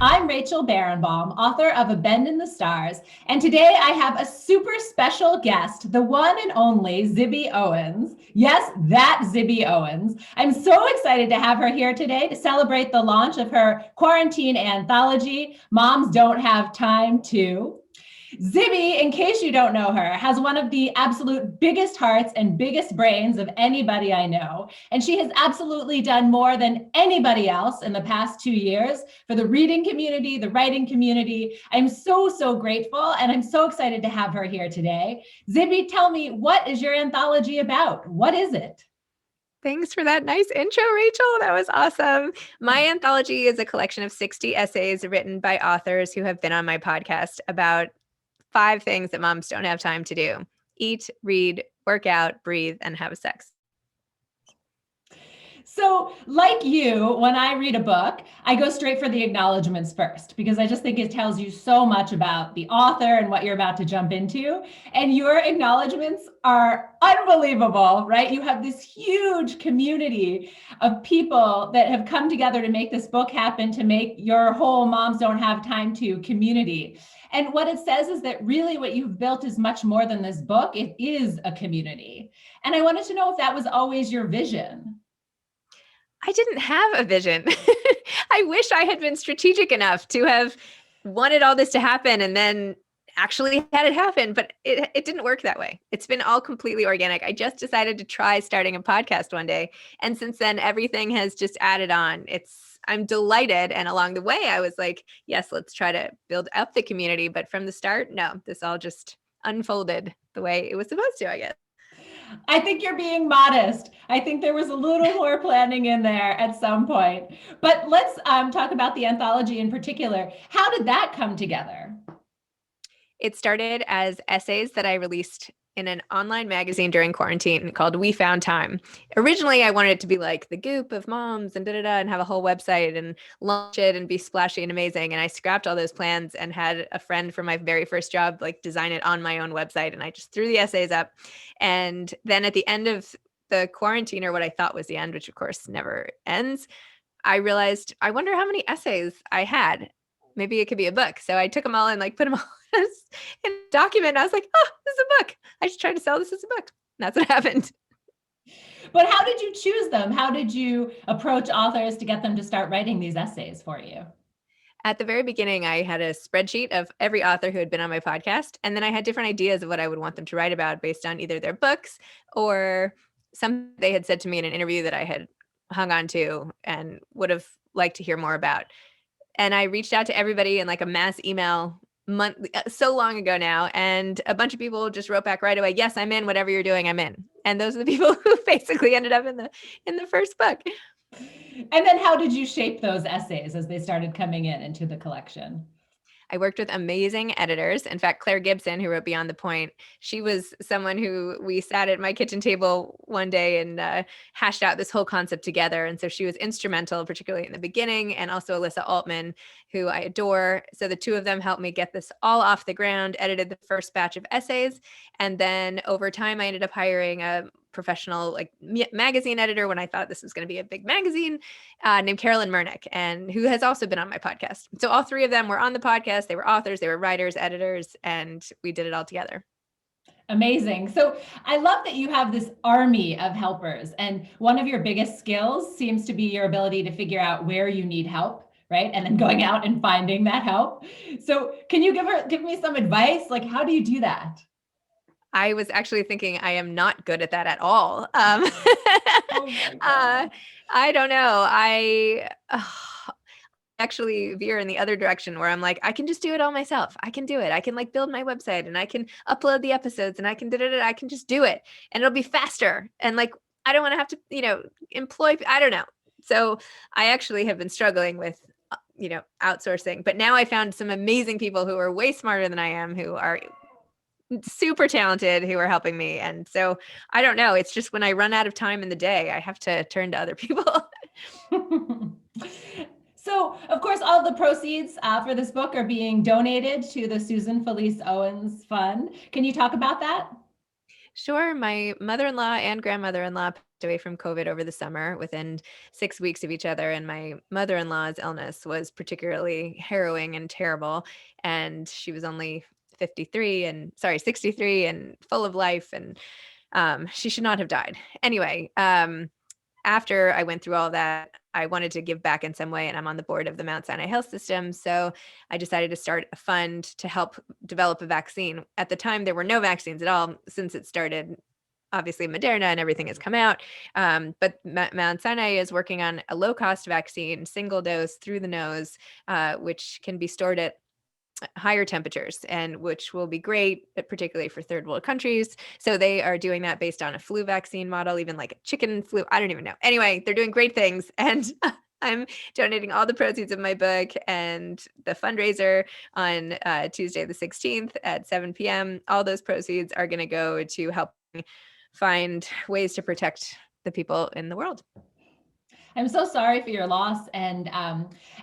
I'm Rachel Barenbaum, author of A Bend in the Stars, and today I have a super special guest, the one and only Zibby Owens. Yes, that Zibby Owens. I'm so excited to have her here today to celebrate the launch of her quarantine anthology, Moms Don't Have Time To. Zibby, in case you don't know her, has one of the absolute biggest hearts and biggest brains of anybody I know. And she has absolutely done more than anybody else in the past 2 years for the reading community, the writing community. I'm so grateful, and I'm so excited to have her here today. Zibby, tell me, what is your anthology about? What is it? Thanks for that nice intro, Rachel. That was awesome. My anthology is a collection of 60 essays written by authors who have been on my podcast about 5 things that moms don't have time to do: eat, read, work out, breathe, and have sex. So, like you, when I read a book, I go straight for the acknowledgments first because I just think it tells you so much about the author and what you're about to jump into. And your acknowledgments are unbelievable, right? You have this huge community of people that have come together to make this book happen, to make your whole Moms Don't Have Time To community. And what it says is that really what you've built is much more than this book. It is a community. And I wanted to know if that was always your vision. I didn't have a vision. I wish I had been strategic enough to have wanted all this to happen and then actually had it happen, but it didn't work that way. It's been all completely organic. I just decided to try starting a podcast one day. And since then, everything has just added on. I'm delighted. And along the way, I was like, yes, let's try to build up the community. But from the start, no, this all just unfolded the way it was supposed to, I guess. I think you're being modest. I think there was a little more planning in there at some point. But let's talk about the anthology in particular. How did that come together? It started as essays that I released in an online magazine during quarantine called We Found Time. Originally, I wanted it to be like the goop of moms and and have a whole website and launch it and be splashy and amazing. And I scrapped all those plans and had a friend from my very first job like design it on my own website. And I just threw the essays up. And then at the end of the quarantine, or what I thought was the end, which of course never ends, I realized, I wonder how many essays I had. Maybe it could be a book. So I took them all and like put them all in a document. I was like, oh, this is a book. I should try to sell this as a book. And that's what happened. But how did you choose them? How did you approach authors to get them to start writing these essays for you? At the very beginning, I had a spreadsheet of every author who had been on my podcast. And then I had different ideas of what I would want them to write about based on either their books or something they had said to me in an interview that I had hung on to and would have liked to hear more about. And I reached out to everybody in like a mass email so long ago now. And a bunch of people just wrote back right away, yes, I'm in, whatever you're doing, I'm in. And those are the people who basically ended up in the first book. And then how did you shape those essays as they started coming into the collection? I worked with amazing editors. In fact, Claire Gibson, who wrote Beyond the Point, she was someone who we sat at my kitchen table one day and hashed out this whole concept together. And so she was instrumental, particularly in the beginning, and also Alyssa Altman, who I adore. So the two of them helped me get this all off the ground, edited the first batch of essays. And then over time, I ended up hiring a professional like magazine editor when I thought this was going to be a big magazine named Carolyn Murnick, and who has also been on my podcast. So all 3 of them were on the podcast. They were authors, they were writers, editors, and we did it all together. Amazing. So I love that you have this army of helpers, and one of your biggest skills seems to be your ability to figure out where you need help, right? And then going out and finding that help. So can you give me some advice? Like, how do you do that? I was actually thinking I am not good at that at all. I don't know. I actually veer in the other direction where I'm like, I can just do it all myself. I can do it. I can like build my website and I can upload the episodes and I can I can just do it and it'll be faster. And like, I don't want to have to, employ, I don't know. So I actually have been struggling with, outsourcing, but now I found some amazing people who are way smarter than I am, who are super talented, who are helping me. And so I don't know. It's just when I run out of time in the day, I have to turn to other people. So, of course, all the proceeds for this book are being donated to the Susan Felice Owens Fund. Can you talk about that? Sure. My mother-in-law and grandmother-in-law passed away from COVID over the summer within 6 weeks of each other. And my mother-in-law's illness was particularly harrowing and terrible. And she was only 63 and full of life. And she should not have died. Anyway, after I went through all of that, I wanted to give back in some way, and I'm on the board of the Mount Sinai Health System. So I decided to start a fund to help develop a vaccine. At the time, there were no vaccines at all since it started. Obviously, Moderna and everything has come out. But Mount Sinai is working on a low-cost vaccine, single dose through the nose, which can be stored at higher temperatures, and which will be great, particularly for third world countries. So they are doing that based on a flu vaccine model, even like a chicken flu. I don't even know. Anyway, they're doing great things. And I'm donating all the proceeds of my book and the fundraiser on Tuesday, the 16th at 7 p.m. All those proceeds are going to go to help find ways to protect the people in the world. I'm so sorry for your loss. And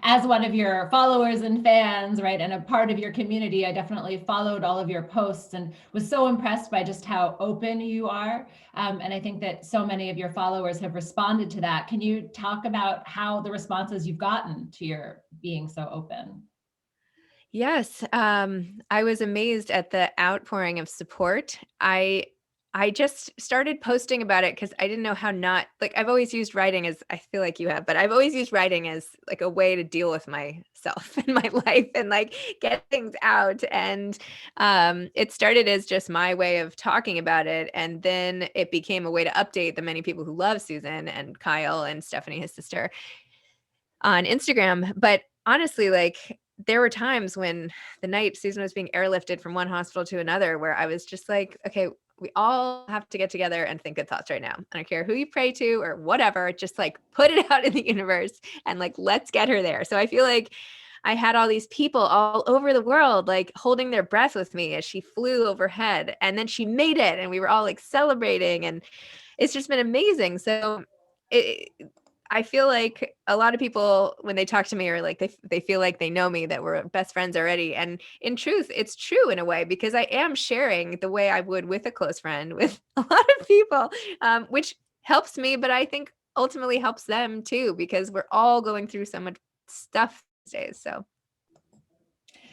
as one of your followers and fans, right, and a part of your community, I definitely followed all of your posts and was so impressed by just how open you are. And I think that so many of your followers have responded to that. Can you talk about how the responses you've gotten to your being so open? Yes, I was amazed at the outpouring of support. I just started posting about it because I didn't know how not like I've always used writing as I feel like you have, but I've always used writing as like a way to deal with myself and my life and like get things out. And it started as just my way of talking about it, and then it became a way to update the many people who love Susan and Kyle and Stephanie, his sister, on Instagram. But honestly, like there were times when the night Susan was being airlifted from one hospital to another where I was just like, okay, we all have to get together and think good thoughts right now. I don't care who you pray to or whatever, just like put it out in the universe and like, let's get her there. So I feel like I had all these people all over the world, like holding their breath with me as she flew overhead, and then she made it and we were all like celebrating, and it's just been amazing. So it, I feel like a lot of people, when they talk to me, are like they feel like they know me, that we're best friends already. And in truth, it's true in a way, because I am sharing the way I would with a close friend with a lot of people, which helps me, but I think ultimately helps them too, because we're all going through so much stuff these days. So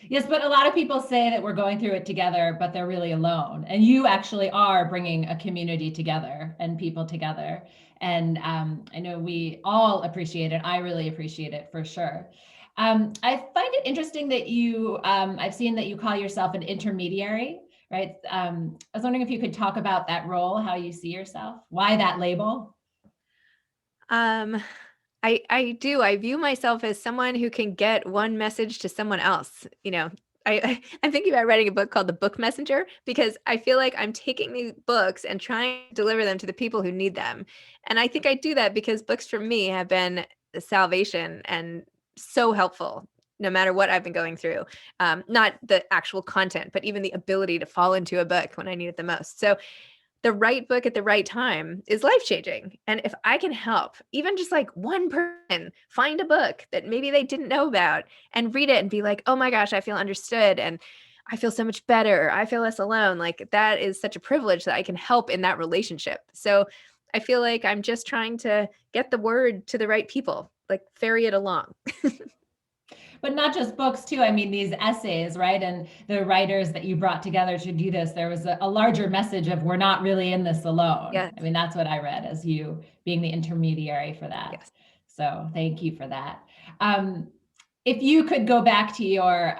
Yes, but a lot of people say that we're going through it together, but they're really alone. And you actually are bringing a community together and people together. And I know we all appreciate it. I really appreciate it for sure. I find it interesting that I've seen that you call yourself an intermediary, right? I was wondering if you could talk about that role, how you see yourself, why that label? um, I do. I view myself as someone who can get one message to someone else. I'm thinking about writing a book called The Book Messenger, because I feel like I'm taking these books and trying to deliver them to the people who need them. And I think I do that because books for me have been salvation and so helpful no matter what I've been going through. Not the actual content, but even the ability to fall into a book when I need it the most. So the right book at the right time is life-changing. And if I can help even just like one person find a book that maybe they didn't know about and read it and be like, oh my gosh, I feel understood and I feel so much better, I feel less alone, like that is such a privilege that I can help in that relationship. So I feel like I'm just trying to get the word to the right people, like ferry it along. But not just books too. I mean, these essays, right? And the writers that you brought together to do this, there was a larger message of we're not really in this alone. Yes. I mean, that's what I read as you being the intermediary for that. Yes. So thank you for that. If you could go back to your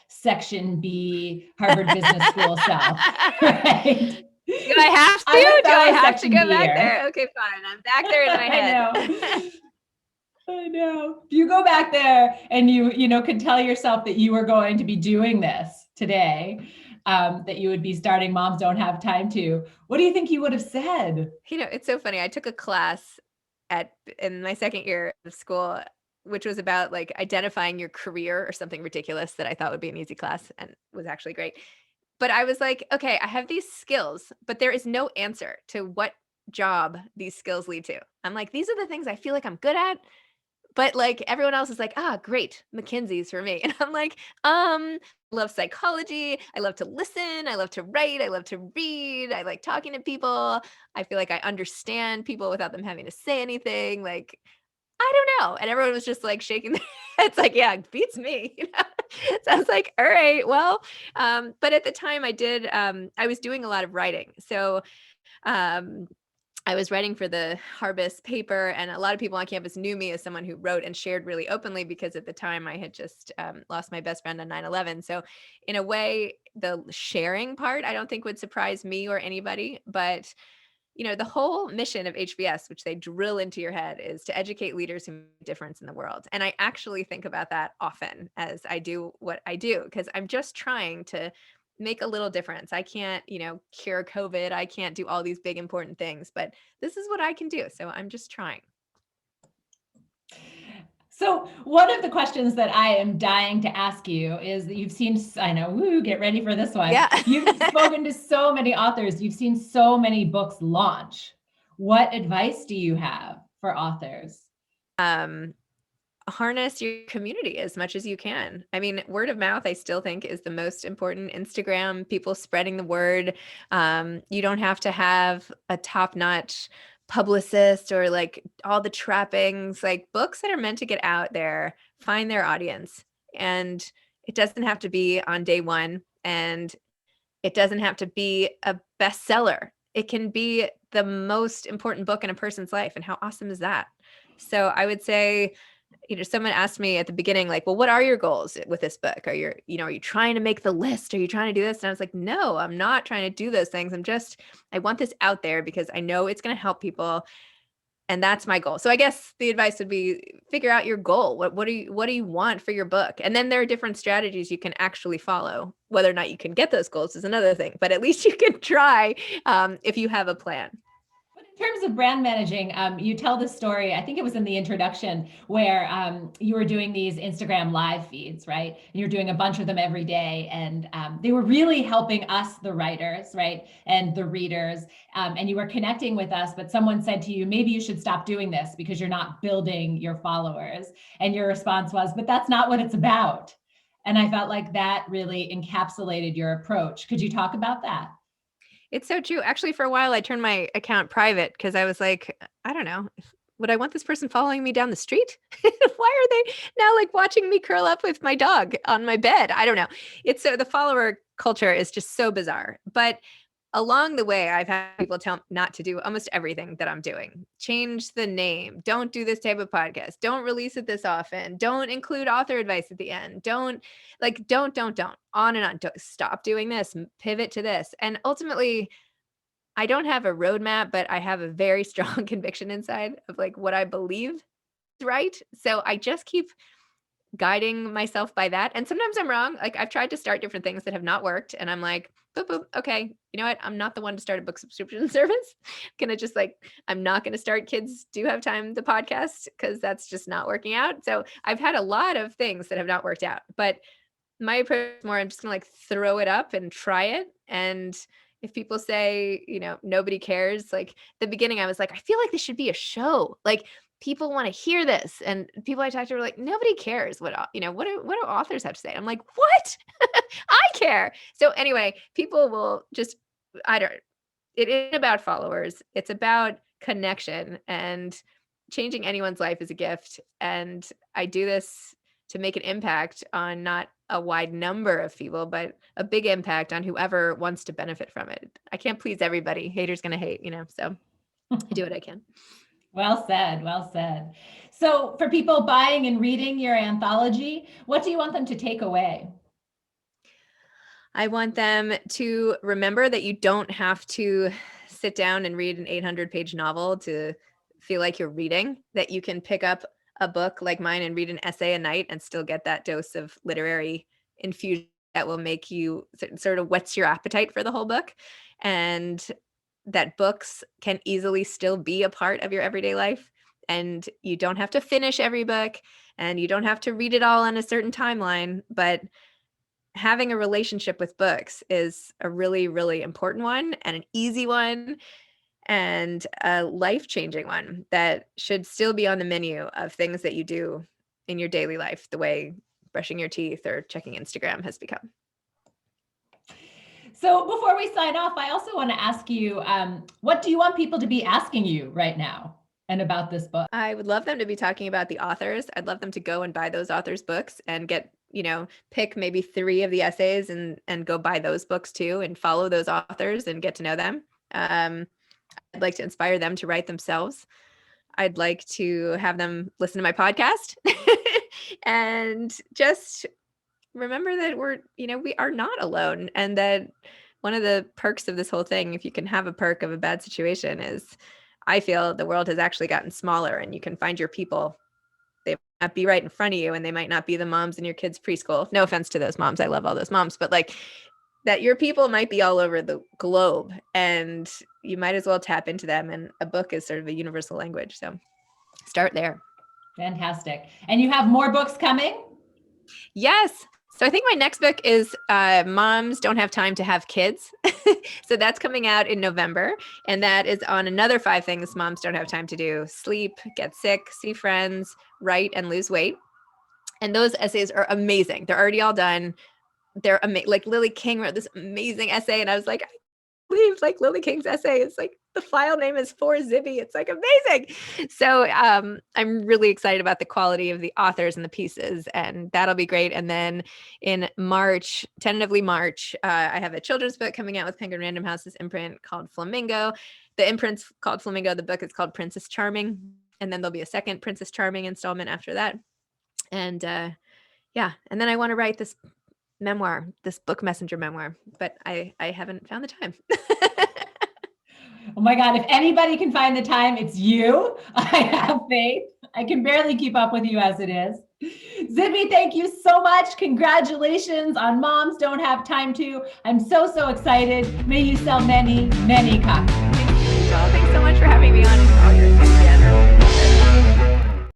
Section B Harvard Business School self, right? Do I have to? I'm a Do I fellow have to Section go back B-er. there? Okay, fine. I'm back there in my head. I know. I know. If you go back there and you could tell yourself that you were going to be doing this today, that you would be starting Moms Don't Have Time To, what do you think you would have said? It's so funny. I took a class in my second year of school, which was about like identifying your career or something ridiculous that I thought would be an easy class and was actually great. But I was like, okay, I have these skills, but there is no answer to what job these skills lead to. I'm like, these are the things I feel like I'm good at, But like everyone else is like, great, McKinsey's for me. And I'm like, I love psychology. I love to listen. I love to write. I love to read. I like talking to people. I feel like I understand people without them having to say anything. Like, I don't know. And everyone was just like shaking their heads like, yeah, it beats me. So I was like, all right, well, but at the time I was doing a lot of writing. So um, I was writing for the Harvest paper, and a lot of people on campus knew me as someone who wrote and shared really openly because at the time I had just lost my best friend on 9/11. So in a way, the sharing part, I don't think would surprise me or anybody, but the whole mission of HBS, which they drill into your head, is to educate leaders who make a difference in the world. And I actually think about that often as I do what I do, because I'm just trying to make a little difference. I can't, cure COVID. I can't do all these big important things, but this is what I can do. So I'm just trying. So one of the questions that I am dying to ask you is that you've seen, I know, get ready for this one. Yeah. You've spoken to so many authors. You've seen so many books launch. What advice do you have for authors? Harness your community as much as you can. I mean, word of mouth, I still think is the most important. Instagram, people spreading the word. You don't have to have a top-notch publicist or like all the trappings. Like books that are meant to get out there, find their audience. And it doesn't have to be on day one, and it doesn't have to be a bestseller. It can be the most important book in a person's life. And how awesome is that? So I would say, someone asked me at the beginning, like, well, what are your goals with this book? Are you trying to make the list? Are you trying to do this? And I was like, no, I'm not trying to do those things. I want this out there because I know it's going to help people. And that's my goal. So I guess the advice would be figure out your goal. What do you want for your book? And then there are different strategies you can actually follow. Whether or not you can get those goals is another thing, but at least you can try if you have a plan. In terms of brand managing, you tell the story, I think it was in the introduction, where you were doing these Instagram live feeds, right? And you're doing a bunch of them every day. And they were really helping us, the writers, right? And the readers. And you were connecting with us, but someone said to you, maybe you should stop doing this because you're not building your followers. And your response was, but that's not what it's about. And I felt like that really encapsulated your approach. Could you talk about that? It's so true. Actually, for a while, I turned my account private because I was like, I don't know, would I want this person following me down the street? Why are they now like watching me curl up with my dog on my bed? I don't know. It's so the follower culture is just so bizarre. But along the way, I've had people tell me not to do almost everything that I'm doing. Change the name. Don't do this type of podcast. Don't release it this often. Don't include author advice at the end. Don't. On and on. Don't, stop doing this. Pivot to this. And ultimately, I don't have a roadmap, but I have a very strong conviction inside of like what I believe is right. So I just keep guiding myself by that. And sometimes I'm wrong. Like I've tried to start different things that have not worked. And I'm like, boop, boop, okay, you know what? I'm not the one to start a book subscription service. I'm not going to start Kids Do Have Time, the podcast, because that's just not working out. So I've had a lot of things that have not worked out. But my approach is more, I'm just going to like throw it up and try it. And if people say, nobody cares, like the beginning, I was like, I feel like this should be a show. Like people want to hear this. And people I talked to were like, nobody cares what do authors have to say? I'm like, what? I care. So anyway, people will just, it isn't about followers. It's about connection, and changing anyone's life is a gift. And I do this to make an impact on not a wide number of people, but a big impact on whoever wants to benefit from it. I can't please everybody. Haters gonna hate, so I do what I can. Well said. Well said. So for people buying and reading your anthology, what do you want them to take away? I want them to remember that you don't have to sit down and read an 800-page novel to feel like you're reading, that you can pick up a book like mine and read an essay a night and still get that dose of literary infusion that will make you sort of whets your appetite for the whole book. And that books can easily still be a part of your everyday life. And you don't have to finish every book, and you don't have to read it all on a certain timeline, but having a relationship with books is a really, really important one and an easy one. and a life-changing one that should still be on the menu of things that you do in your daily life, the way brushing your teeth or checking Instagram has become. So before we sign off, I also want to ask you, what do you want people to be asking you right now and about this book? I would love them to be talking about the authors. I'd love them to go and buy those authors' books and get, pick maybe 3 of the essays and go buy those books too, and follow those authors and get to know them. I'd like to inspire them to write themselves. I'd like to have them listen to my podcast and just remember that we are not alone, and that one of the perks of this whole thing, if you can have a perk of a bad situation, is I feel the world has actually gotten smaller, and you can find your people. They might not be right in front of you, and they might not be the moms in your kids' preschool. No offense to those moms. I love all those moms, but that your people might be all over the globe, and you might as well tap into them. And a book is sort of a universal language. So start there. Fantastic. And you have more books coming? Yes. So I think my next book is Moms Don't Have Time to Have Kids. So that's coming out in November. And that is on another 5 things moms don't have time to do: sleep, get sick, see friends, write, and lose weight. And those essays are amazing. They're already all done. They're amazing. Like Lily King wrote this amazing essay. And I was like, I believe Lily King's essay is the file name is for Zibby. It's amazing. So I'm really excited about the quality of the authors and the pieces, and that'll be great. And then in March, tentatively March, I have a children's book coming out with Penguin Random House's imprint called Flamingo. The imprint's called Flamingo. The book is called Princess Charming. And then there'll be a second Princess Charming installment after that. And and then I want to write this memoir, this book messenger memoir, but I haven't found the time. Oh my God, if anybody can find the time, it's you. I have faith. I can barely keep up with you as it is. Zibby, thank you so much. Congratulations on Moms Don't Have Time To. I'm so excited. May you sell many, many copies. Thank you, Rachel. Thanks so much for having me on.